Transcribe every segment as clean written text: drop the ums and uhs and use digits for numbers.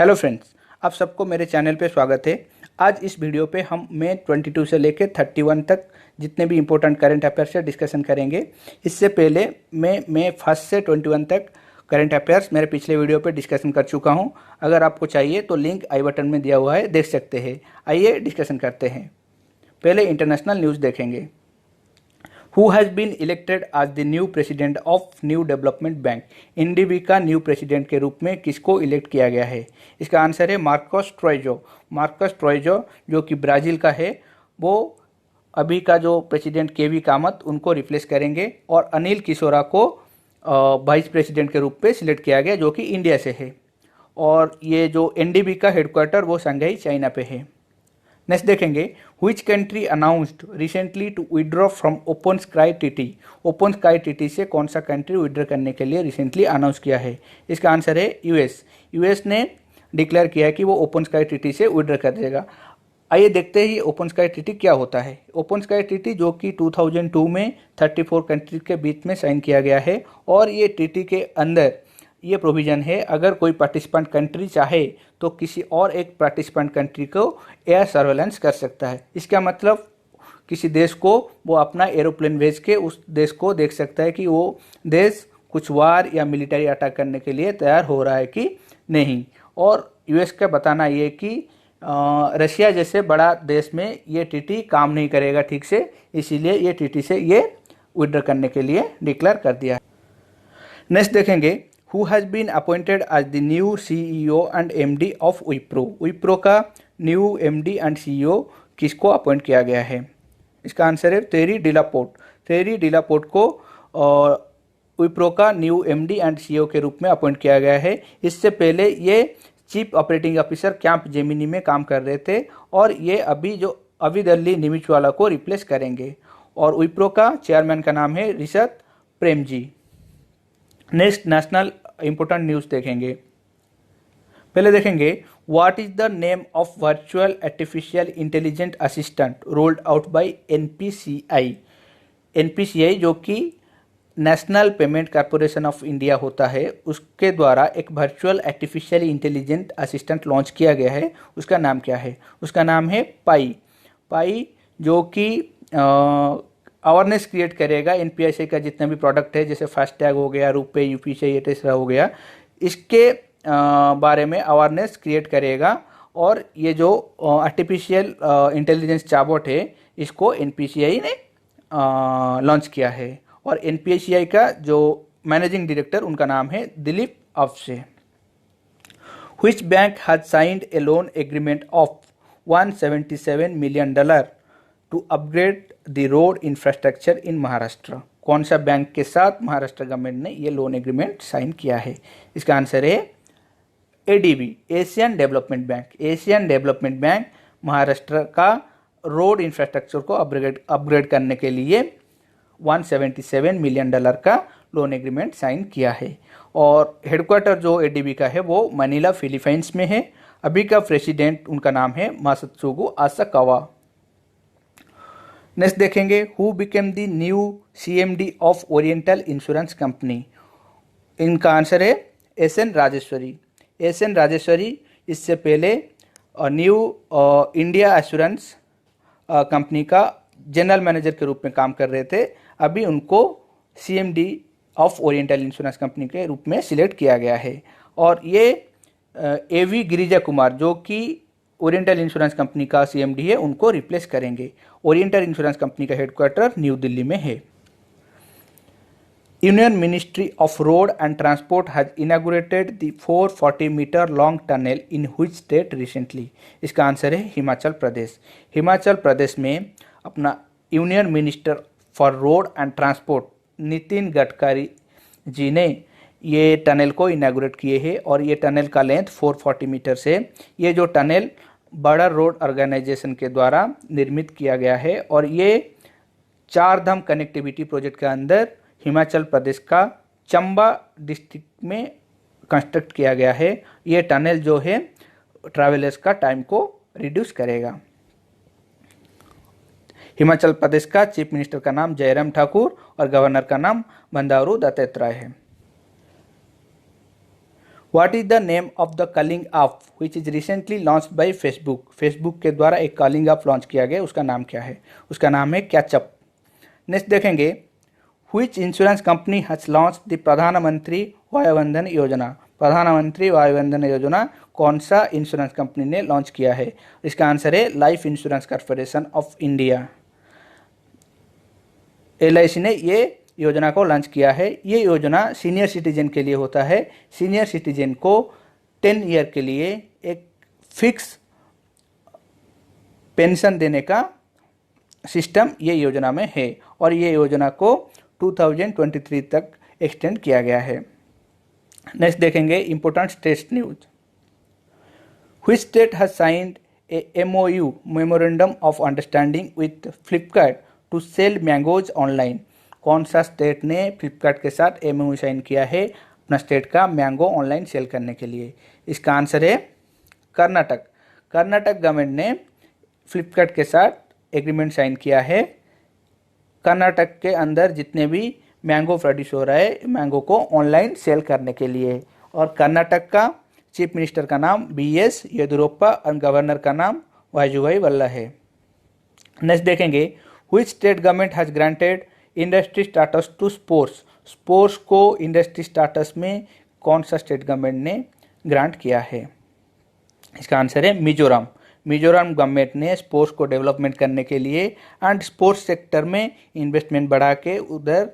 Hello friends, आप सबको मेरे चैनल पे स्वागत है। आज इस वीडियो पे हम मई 22 से लेकर 31 तक जितने भी इम्पोर्टेंट करंट अफेयर्स से डिस्कशन करेंगे। इससे पहले मैं मई 1 से 21 तक करंट अफेयर्स मेरे पिछले वीडियो पे डिस्कशन कर चुका हूं। अगर आपको चाहिए तो लिंक आई बटन में दिया हुआ है, देख सकते हैं। आइए डिस्कशन करते हैं। पहले इंटरनेशनल न्यूज़ देखेंगे। हु हैज़ बीन इलेक्टेड आज the new president of new development bank. NDB का न्यू प्रेसिडेंट के रूप में किसको इलेक्ट किया गया है? इसका आंसर है मार्कोस ट्रोइजो। मार्कोस ट्रोइजो जो कि ब्राज़ील का है, वो अभी का जो प्रेसिडेंट केवी कामत उनको रिप्लेस करेंगे। और अनिल किशोरा को वाइस प्रेसिडेंट के रूप में सिलेक्ट किया गया, जो कि इंडिया से है। और ये जो एनडीबी का हेडक्वार्टर वो शंघाई चाइना पे है। नेक्स्ट देखेंगे, which country announced recently to withdraw from open sky TT. Open sky TT से कौन सा कंट्री विड्रॉ करने के लिए रिसेंटली अनाउंस किया है? इसका आंसर है यूएस। यूएस ने डिक्लेयर किया है कि वो ओपन स्काई टीटी से विड्रॉ कर देगा। आइए देखते हैं ओपन स्काई टीटी क्या होता है। ओपन स्काई टीटी जो कि 2002 में 34 कंट्रीज के बीच में साइन किया गया है। और ये टीटी के अंदर ये प्रोविज़न है, अगर कोई पार्टिसिपेंट कंट्री चाहे तो किसी और एक पार्टिसिपेंट कंट्री को एयर सर्वेलेंस कर सकता है। इसका मतलब किसी देश को वो अपना एरोप्लेन भेज के उस देश को देख सकता है कि वो देश कुछ वार या मिलिट्री अटैक करने के लिए तैयार हो रहा है कि नहीं। और यूएस का बताना ये कि रशिया जैसे बड़ा देश में ये टीटी काम नहीं करेगा ठीक से, इसीलिए ये टीटी से ये विड्रॉ करने के लिए डिक्लेयर कर दिया है। नेक्स्ट देखेंगे, who has been appointed as the new CEO and MD of Wipro. Wipro का न्यू एमडी एंड सीईओ किसको अपॉइंट किया गया है? इसका आंसर है थेरी डिलापोर्ट। थेरी डिलापोर्ट को विप्रो का न्यू एमडी एंड सीईओ के रूप में अपॉइंट किया गया है। इससे पहले ये chief operating officer camp Gemini में काम कर रहे थे, और ये अभी जो अविदल्ली निमिचवाला को रिप्लेस करेंगे। और विप्रो का चेयरमैन का नाम है Rishabh Premji. Next national important news देखेंगे। पहले देखेंगे, what is the name of virtual artificial intelligent assistant rolled out by NPCI. NPCI जो कि national payment corporation of India होता है, उसके द्वारा एक virtual artificial intelligent assistant launch किया गया है। उसका नाम क्या है? उसका नाम है पाई। पाई जो कि अवेयरनेस क्रिएट करेगा एनपीआईसी का जितना भी प्रोडक्ट है, जैसे फास्टैग हो गया, रुपे, यूपीआई, एटेसा हो गया, इसके बारे में अवेयरनेस क्रिएट करेगा। और ये जो आर्टिफिशियल इंटेलिजेंस चैटबॉट है, इसको एनपीसीआई ने लॉन्च किया है। और एनपीसीआई का जो मैनेजिंग डायरेक्टर उनका नाम है Dilip Awase. Which bank has signed a loan agreement of $177 million to upgrade the road infrastructure in Maharashtra. कौन सा बैंक के साथ महाराष्ट्र गवर्नमेंट ने ये लोन एग्रीमेंट साइन किया है? इसका आंसर है ADB, Asian development bank. Asian development bank Maharashtra का रोड इंफ्रास्ट्रक्चर को अपग्रेड करने के लिए $177 मिलियन का लोन एग्रीमेंट साइन किया है। और हेडक्वार्टर जो एडीबी का है वो मनीला फिलीपाइंस में है। अभी का प्रेसिडेंट उनका नाम है मासात्सुगु आसाकावा। नेक्स्ट देखेंगे, who became the new CMD of oriental Insurance company. इनका आंसर है एसएन राजेश्वरी। एसएन राजेश्वरी इससे पहले न्यू इंडिया एश्योरेंस कंपनी का जनरल मैनेजर के रूप में काम कर रहे थे। अभी उनको CMD of oriental Insurance company के रूप में सिलेक्ट किया गया है। और ये एवी गिरिजा कुमार जो कि ओरिएंटल इंश्योरेंस कंपनी का सीएमडी है, उनको रिप्लेस करेंगे। ओरिएंटल इंश्योरेंस कंपनी का हेडक्वार्टर न्यू दिल्ली में है। Union ministry of road and transport has inaugurated the 440 metre long tunnel in which state recently. इसका आंसर है हिमाचल प्रदेश। हिमाचल प्रदेश में अपना union minister for road and transport Nitin Gadkari ji ने ये टनल को इनागुरेट किए हैं। और ये टनल का लेंथ 440 मीटर से। ये जो टनल बड़ा रोड ऑर्गेनाइजेशन के द्वारा निर्मित किया गया है, और ये चार धाम कनेक्टिविटी प्रोजेक्ट के अंदर हिमाचल प्रदेश का चंबा डिस्ट्रिक्ट में कंस्ट्रक्ट किया गया है। ये टनल जो है ट्रैवलर्स का टाइम को रिड्यूस करेगा। हिमाचल प्रदेश का चीफ मिनिस्टर का नाम जयराम ठाकुर और गवर्नर का नाम बंडारू दत्तात्रेय है। What is the name of the calling app which is recently launch by Facebook. Facebook के द्वारा एक कॉलिंग ऐप लॉन्च किया गया, उसका नाम क्या है? उसका नाम है कैचअप। नेक्स्ट देखेंगे, which insurance company has launch the प्रधानमंत्री वय वंदन योजना। प्रधानमंत्री वय वंदन योजना कौन सा इंश्योरेंस कंपनी ने लॉन्च किया है? इसका आंसर है life insurance corporation of India. LIC ने ये योजना को लॉन्च किया है। ये योजना सीनियर सिटीजन के लिए होता है। सीनियर सिटीजन को 10 ईयर के लिए एक फिक्स पेंशन देने का सिस्टम ये योजना में है और ये योजना को 2023 तक एक्सटेंड किया गया है। नेक्स्ट देखेंगे important state news. Which state has signed a MOU memorandum of understanding with Flipkart to sell mangoes online. कौन सा स्टेट ने फ्लिपकार्ट के साथ MOU साइन किया है अपना स्टेट का मैंगो ऑनलाइन सेल करने के लिए? इसका आंसर है कर्नाटक। कर्नाटक गवर्नमेंट ने फ्लिपकार्ट के साथ एग्रीमेंट साइन किया है। कर्नाटक के अंदर जितने भी मैंगो प्रोड्यूस हो रहा है मैंगो को ऑनलाइन सेल करने के लिए। और कर्नाटक का चीफ मिनिस्टर का नाम BS येदियुरप्पा और गवर्नर का नाम वाजुभाई वाला है। नेक्स्ट देखेंगे, which state government has granted industry status to sports. Sports को इंडस्ट्री स्टाटस में कौन सा स्टेट गवर्नमेंट ने ग्रांट किया है? इसका आंसर है मिजोरम। मिजोरम गवर्नमेंट ने स्पोर्ट्स को डेवलपमेंट करने के लिए एंड स्पोर्ट्स सेक्टर में इन्वेस्टमेंट बढ़ा के उधर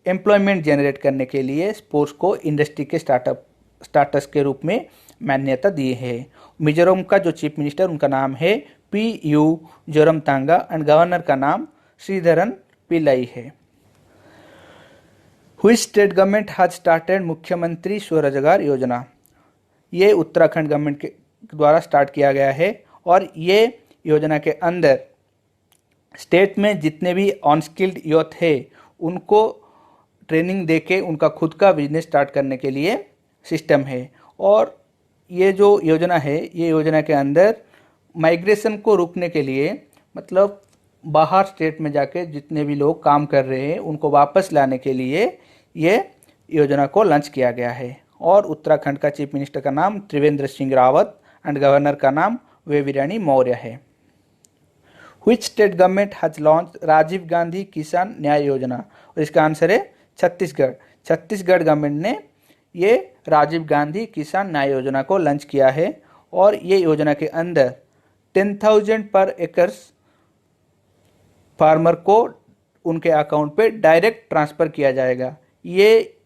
एम्प्लॉयमेंट जनरेट करने के लिए स्पोर्ट्स को इंडस्ट्री के स्टाटस के रूप में मान्यता दी है। मिजोरम का जो चीफ मिनिस्टर उनका नाम है PU जोरमथंगा एंड गवर्नर का नाम श्रीधरन पिल्लाई है। Which state government has started मुख्यमंत्री स्वरोजगार योजना। ये उत्तराखंड गवर्नमेंट के द्वारा स्टार्ट किया गया है और ये योजना के अंदर स्टेट में जितने भी अनस्किल्ड यूथ है उनको ट्रेनिंग देके उनका खुद का बिजनेस स्टार्ट करने के लिए सिस्टम है। और ये जो योजना है ये योजना के अंदर माइग्रेशन को रोकने के लिए मतलब बाहर स्टेट में जाके जितने भी लोग काम कर रहे हैं उनको वापस लाने के लिए ये योजना को लॉन्च किया गया है। और उत्तराखंड का चीफ मिनिस्टर का नाम त्रिवेंद्र सिंह रावत एंड गवर्नर का नाम वेवीरानी मौर्य है। Which state government has launch Rajiv Gandhi Kisan Nyay योजना। और इसका आंसर है छत्तीसगढ़। छत्तीसगढ़ गवर्नमेंट ने ये राजीव गांधी किसान न्याय योजना को लॉन्च किया है और ये योजना के अंदर 10,000 पर एकर्स फार्मर को उनके अकाउंट पे डायरेक्ट ट्रांसफ़र किया जाएगा। ये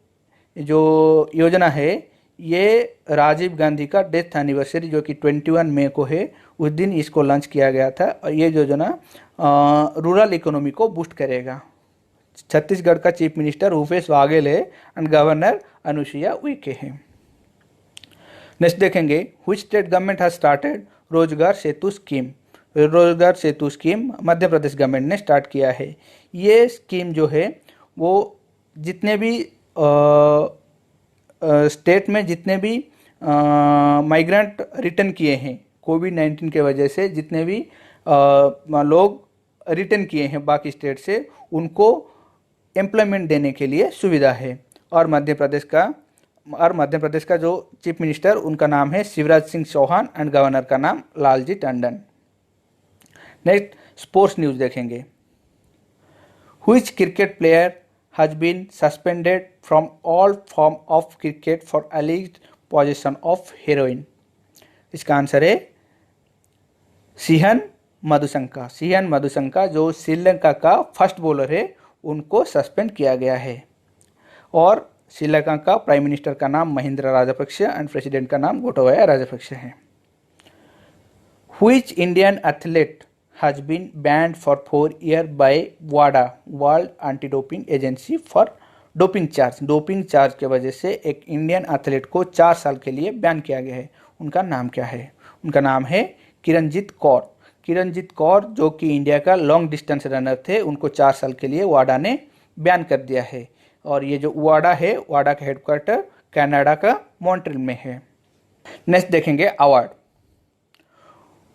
जो योजना है ये राजीव गांधी का डेथ एनिवर्सरी जो कि 21 मई को है उस दिन इसको लॉन्च किया गया था और ये योजना रूरल इकोनॉमी को बूस्ट करेगा। छत्तीसगढ़ का चीफ मिनिस्टर भूपेश बाघेल है एंड गवर्नर अनुसुईया उइके है। नेक्स्ट देखेंगे, which state government has started रोजगार सेतु स्कीम। रोजगार सेतु स्कीम मध्य प्रदेश गवर्नमेंट ने स्टार्ट किया है। ये स्कीम जो है वो जितने भी स्टेट में जितने भी माइग्रेंट रिटर्न किए हैं कोविड-19 के वजह से जितने भी लोग रिटर्न किए हैं बाकी स्टेट से उनको एम्प्लॉयमेंट देने के लिए सुविधा है। और मध्य प्रदेश का जो चीफ मिनिस्टर उनका नाम है शिवराज सिंह चौहान एंड गवर्नर का नाम Lalji Tandon. Next sports news देखेंगे, which cricket player has been suspended from all form of cricket for alleged possession of heroin। इसका आंसर है सिहन मधुशंका। सिहन मधुशंका जो श्रीलंका का फर्स्ट बॉलर है उनको सस्पेंड किया गया है। और श्रीलंका का प्राइम मिनिस्टर का नाम महिंद्रा राजपक्ष एंड प्रेसिडेंट का नाम गोटाबाया राजपक्ष है। Which Indian athlete has been banned for 4 years by WADA world anti doping agency for doping charge. Doping charge के वजह से एक इंडियन एथलीट को 4 साल के लिए बैन किया गया है। उनका नाम क्या है? उनका नाम है किरणजीत कौर। किरणजीत कौर जो कि इंडिया का लॉन्ग डिस्टेंस रनर थे उनको 4 साल के लिए वाडा ने बैन कर दिया है। और ये जो वाडा है वाडा का हेडक्वार्टर कनाडा का मॉन्ट्रियल में है। नेक्स्ट देखेंगे award.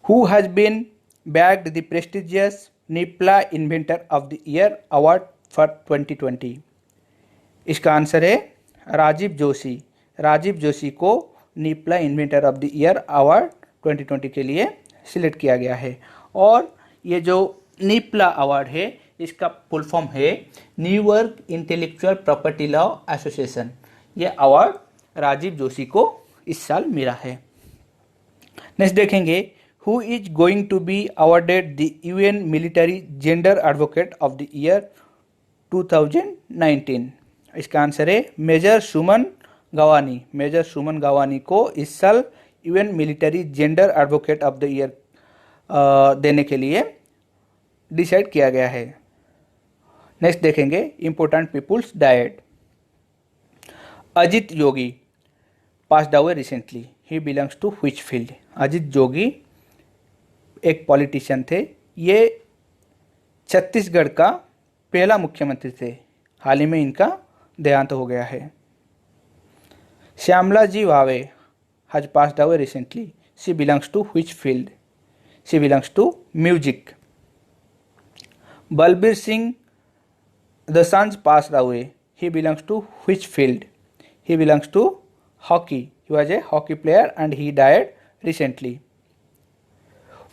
Who has been bagged the prestigious NIPLA Inventor of the Year Award for 2020। इसका आंसर है राजीव जोशी। राजीव जोशी को NIPLA inventor of the year award 2020 के लिए सिलेक्ट किया गया है। और ये जो निपला अवार्ड है इसका फुल फॉर्म है New York intellectual property law association. ये अवार्ड राजीव जोशी को इस साल मिला है। नेक्स्ट देखेंगे who is going to be awarded the UN military gender advocate of the year 2019। इसका आंसर है मेजर सुमन गवानी। मेजर सुमन गवानी को इस साल UN military gender advocate of the year देने के लिए डिसाइड किया गया है। नेक्स्ट देखेंगे important people's died. Ajit Jogi passed away recently, he belongs to which field? Ajit Jogi एक पॉलिटिशियन थे। ये छत्तीसगढ़ का पहला मुख्यमंत्री थे। हाल ही में इनका देहांत हो गया है। Shyamala G Bhave has passed away recently, she belongs to which field? She belongs to music. Balbir Singh Dosanjh passed away, he belongs to which field? He belongs to hockey. He was a hockey player and he died recently.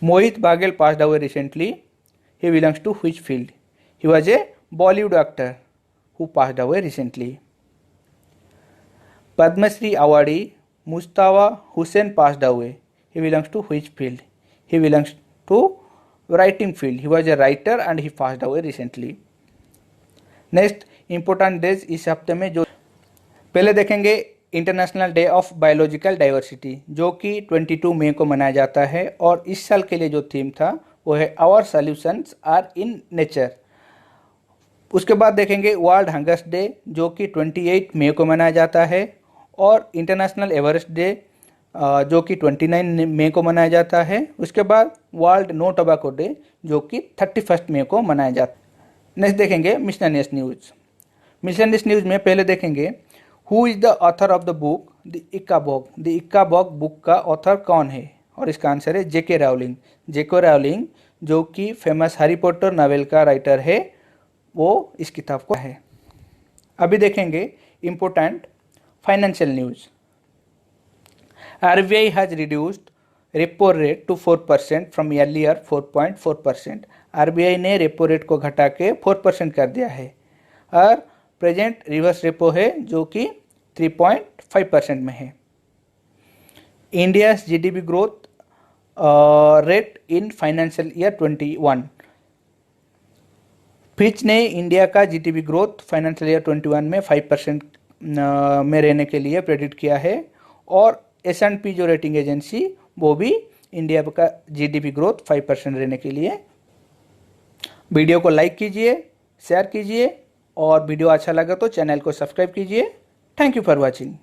Mohit Baghel passed away recently. He belongs to which field? He was a Bollywood actor who passed away recently. Padma Shri awardee Mustafa Hussain passed away. He belongs to which field? He belongs to writing field. He was a writer and he passed away recently. Next important days इस हफ्ते में जो पहले देखेंगे international day of biological diversity जो कि 22 मई को मनाया जाता है। और इस साल के लिए जो थीम था वो है our solutions are in nature. उसके बाद देखेंगे वर्ल्ड हंगर्स डे जो कि 28 मई को मनाया जाता है। और इंटरनेशनल एवरेस्ट डे जो कि 29 मई को मनाया जाता है। उसके बाद वर्ल्ड नो टोबैको डे जो कि 31 मई को मनाया जाता है। नेक्स्ट देखेंगे मिसलेनियस न्यूज़। मिसलेनियस न्यूज़ में पहले देखेंगे who is the author of the book the इक्का बॉग। द इक्का बॉग बुक का ऑथर कौन है? और इसका आंसर है जेके रावलिंग। जेके रावलिंग जो कि फेमस हैरी पॉटर नॉवेल का राइटर है वो इस किताब को है। अभी देखेंगे important financial news. RBI has reduced repo rate to 4% from earlier 4.4%। RBI ने रेपो रेट को घटा के 4% कर दिया है। और प्रेजेंट रिवर्स रेपो है जो कि 3.5% में है। India GDP growth rate in financial year 21। Fitch ने इंडिया का GDP ग्रोथ फाइनेंशियल ईयर 21 में 5% में रहने के लिए प्रेडिक्ट किया है। और S&P जो रेटिंग एजेंसी वो भी इंडिया का GDP ग्रोथ 5% रहने के लिए। वीडियो को लाइक कीजिए, शेयर कीजिए और वीडियो अच्छा लगा तो चैनल को सब्सक्राइब कीजिए। Thank you for watching.